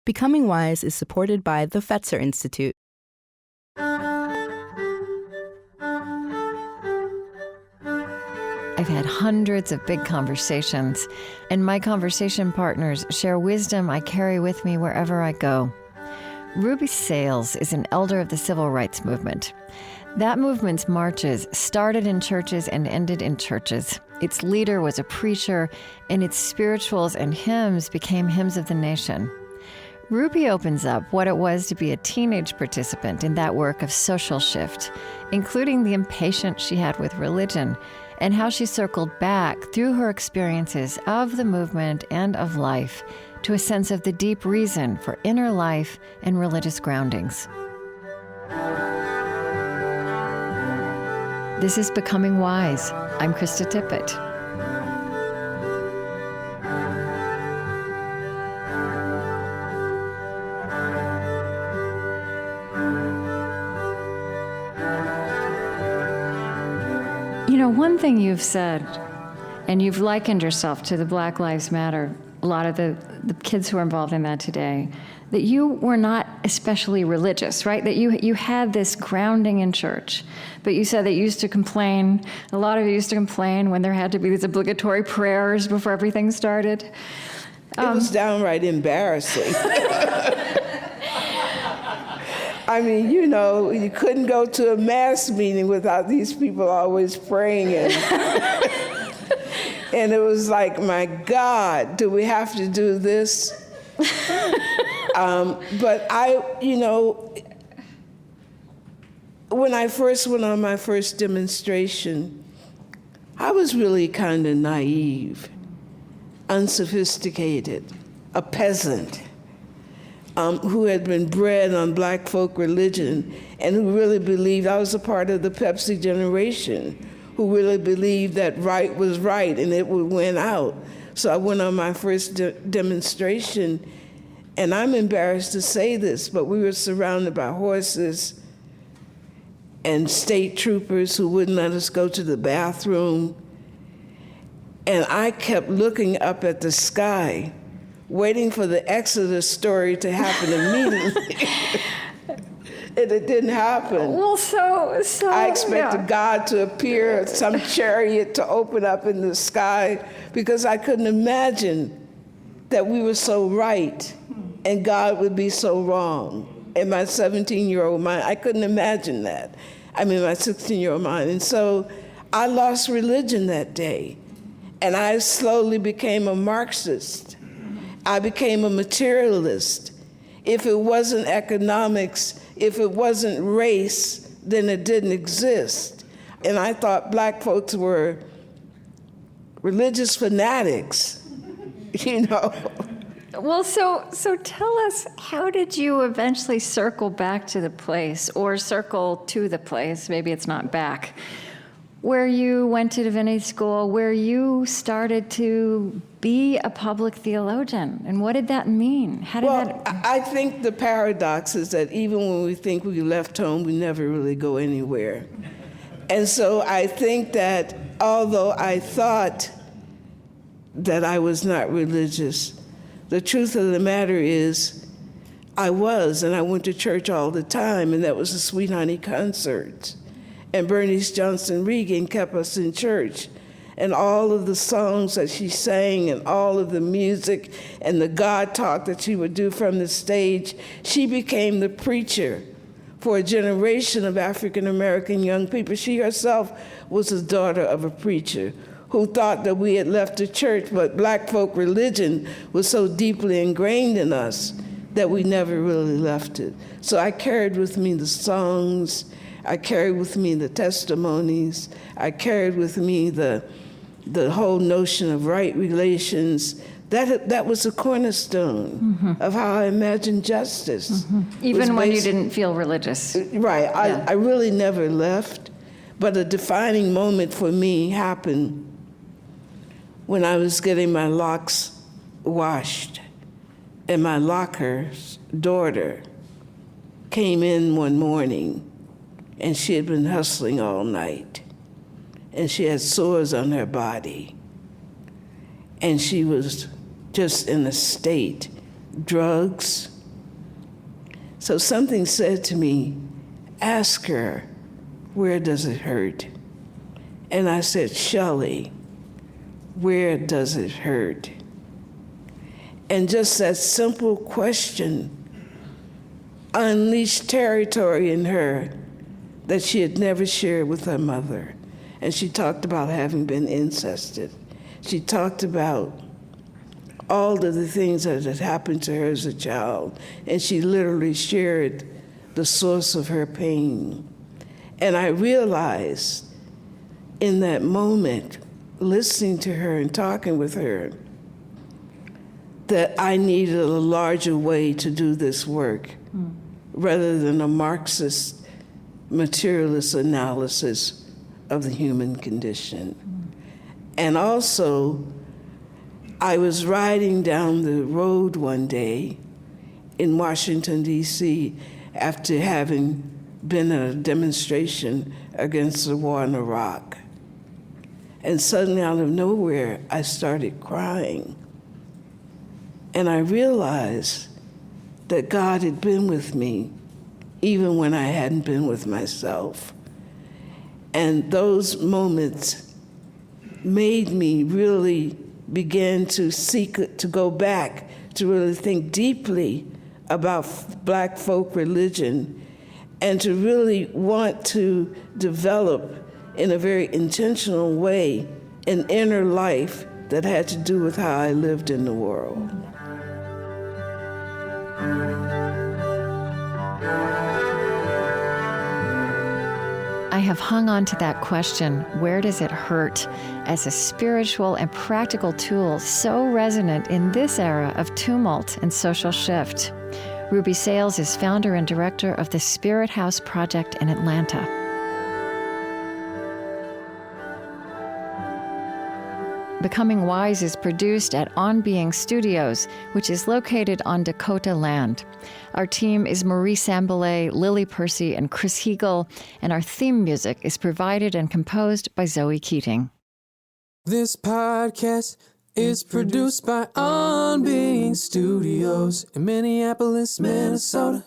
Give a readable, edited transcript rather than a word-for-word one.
Becoming Wise is supported by the Fetzer Institute. I've had hundreds of big conversations, and my conversation partners share wisdom I carry with me wherever I go. Ruby Sales is an elder of the civil rights movement. That movement's marches started in churches and ended in churches. Its leader was a preacher, and its spirituals and hymns became hymns of the nation. Ruby opens up what it was to be a teenage participant in that work of social shift, including the impatience she had with religion, and how she circled back through her experiences of the movement and of life to a sense of the deep reason for inner life and religious groundings. This is Becoming Wise. I'm Krista Tippett. You know, one thing you've said, and you've likened yourself to the Black Lives Matter, a lot of the kids who are involved in that today, that you were not especially religious, right? That you had this grounding in church. But you said that you used to complain, a lot of you used to complain when there had to be these obligatory prayers before everything started. It was downright embarrassing. I mean, you know, you couldn't go to a mass meeting without these people always praying. And it was like, my God, do we have to do this? But when I first went on my first demonstration, I was really kind of naive, unsophisticated, a peasant. Who had been bred on black folk religion and who really believed, I was a part of the Pepsi generation, who really believed that right was right and it would win out. So I went on my first demonstration, and I'm embarrassed to say this, but we were surrounded by horses and state troopers who wouldn't let us go to the bathroom. And I kept looking up at the sky, waiting for the Exodus story to happen immediately. And it didn't happen. Well, so I expected God to appear, some chariot to open up in the sky, because I couldn't imagine that we were so right and God would be so wrong. In my 17-year-old mind, I couldn't imagine that. I mean, my 16-year-old mind. And so I lost religion that day. And I slowly became a Marxist. I became a materialist. If it wasn't economics, if it wasn't race, then it didn't exist. And I thought black folks were religious fanatics, you know. Well, so tell us, how did you eventually circle back to the place, or circle to the place, maybe it's not back, where you went to divinity school, where you started to be a public theologian? And what did that mean? How did that... I think the paradox is that even when we think we left home, we never really go anywhere. And so I think that although I thought that I was not religious, the truth of the matter is I was, and I went to church all the time, and that was the Sweet Honey concert. And Bernice Johnson Reagan kept us in church. And all of the songs that she sang and all of the music and the God talk that she would do from the stage, she became the preacher for a generation of African-American young people. She herself was the daughter of a preacher who thought that we had left the church, but black folk religion was so deeply ingrained in us that we never really left it. So I carried with me the songs, I carried with me the testimonies, I carried with me the whole notion of right relations. That was a cornerstone of how I imagined justice. Even when you didn't feel religious. Right, yeah. I really never left, but a defining moment for me happened when I was getting my locks washed, and my locker's daughter came in one morning, and she had been hustling all night. And she had sores on her body. And she was just in a state, drugs, So something said to me, ask her, where does it hurt? And I said, Shelley, where does it hurt? And just that simple question unleashed territory in her that she had never shared with her mother. And she talked about having been incested. She talked about all of the things that had happened to her as a child. And she literally shared the source of her pain. And I realized in that moment, listening to her and talking with her, that I needed a larger way to do this work rather than a Marxist materialist analysis of the human condition. And also, I was riding down the road one day in Washington, D.C., after having been at a demonstration against the war in Iraq. And suddenly, out of nowhere, I started crying. And I realized that God had been with me even when I hadn't been with myself. And those moments made me really begin to seek, to go back, to really think deeply about Black folk religion, and to really want to develop in a very intentional way an inner life that had to do with how I lived in the world. I have hung on to that question, where does it hurt, as a spiritual and practical tool so resonant in this era of tumult and social shift. Ruby Sales is founder and director of the Spirit House Project in Atlanta. Becoming Wise is produced at On Being Studios, which is located on Dakota land. Our team is Marie Sambalay, Lily Percy, and Chris Heagle, and our theme music is provided and composed by Zoe Keating. This podcast is produced by On Being Studios in Minneapolis, Minnesota.